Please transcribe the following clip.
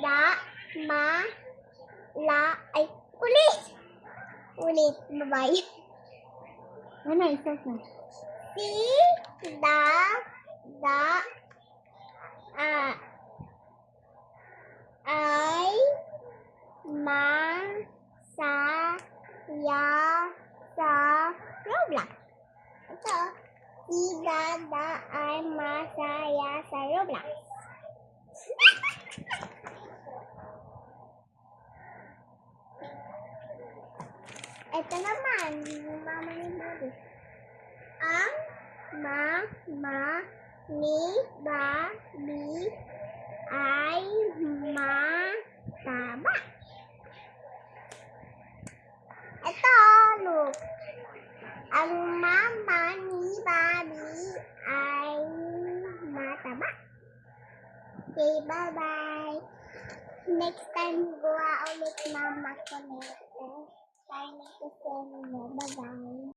da, ma, la, ay, ulit! Ulit, bye-bye. Ano, isa na. Si, da, a, ay, ma, sa, ya, sa, Roblox. Ito, si, da, ay, ma, sa, ya, sa Roblox. Ito naman, mama ni Bobby. Ang ni Bobby ay mataba. Ito, look. Ang mama ni Bobby ay mataba. Okay, bye-bye. Next time, gawa ulit mama ko nito. Tayo nagkasama. Bye-bye.